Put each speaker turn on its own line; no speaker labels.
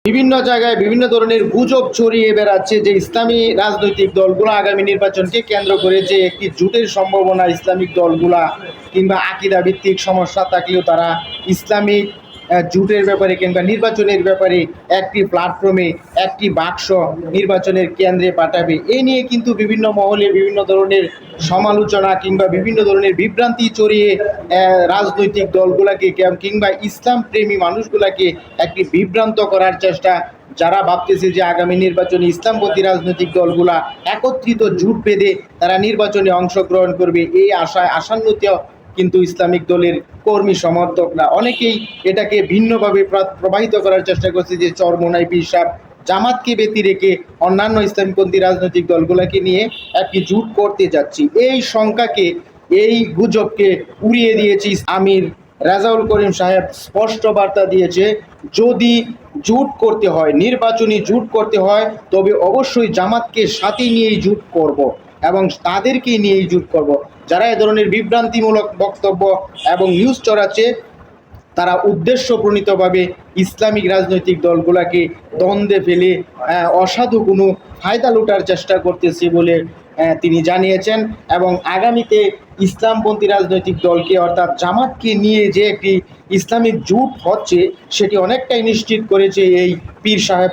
বিভিন্ন জায়গায় বিভিন্ন ধরনের গুজব ছড়িয়ে বেড়াচ্ছে যে ইসলামী রাজনৈতিক দলগুলো আগামী নির্বাচনকে কেন্দ্র করে যে একটি জোটের সম্ভাবনা ইসলামিক দলগুলা কিংবা আকিদা ভিত্তিক সমস্যা থাকলেও তারা ইসলামিক জোটের ব্যাপারে কিংবা নির্বাচনের ব্যাপারে একটি প্ল্যাটফর্মে একটি বাক্স নির্বাচনের কেন্দ্রে পাঠাবে। এই নিয়ে কিন্তু বিভিন্ন মহলে বিভিন্ন ধরনের সমালোচনা কিংবা বিভিন্ন ধরনের বিভ্রান্তি ছড়িয়ে রাজনৈতিক দলগুলোকে কিংবা ইসলাম প্রেমী মানুষগুলাকে একটি বিভ্রান্ত করার চেষ্টা। যারা ভাবতেছে যে আগামী নির্বাচনে ইসলামপন্থী রাজনৈতিক দলগুলা একত্রিত জোট বেঁধে তারা নির্বাচনে অংশগ্রহণ করবে, এই আশায় আশান্বিত কিন্তু ইসলামিক দলের কর্মী সমর্থকরা অনেকেই এটাকে ভিন্নভাবে প্রবাহিত করার চেষ্টা করছে যে চরমোনাই পীর সাহেব জামাতকে ব্যতি রেখে অন্যান্য ইসলামপন্থী রাজনৈতিক দলগুলোকে নিয়ে একটি জোট করতে যাচ্ছি। এই শঙ্কাকে, এই গুজবকে উড়িয়ে দিয়েছে আমির রেজাউল করিম সাহেব। স্পষ্ট বার্তা দিয়েছে, যদি জোট করতে হয়, নির্বাচনী জোট করতে হয়, তবে অবশ্যই জামাতকে সাথে নিয়েই জোট করব এবং তাদেরকে নিয়েই জোট করব। যারা এ ধরনের বিভ্রান্তিমূলক বক্তব্য এবং নিউজ ছড়াচ্ছে তারা উদ্দেশ্যপ্রণীতভাবে ইসলামিক রাজনৈতিক দলগুলোকে দ্বন্দ্বে ফেলে অসাধু কোনো ফায়দা লুটার চেষ্টা করতেছে বলে তিনি জানিয়েছেন। এবং আগামীতে ইসলামপন্থী রাজনৈতিক দলকে অর্থাৎ জামাতকে নিয়ে যে একটি ইসলামিক জোট হচ্ছে সেটি অনেকটাই নিশ্চিত করেছে এই পীর সাহেব।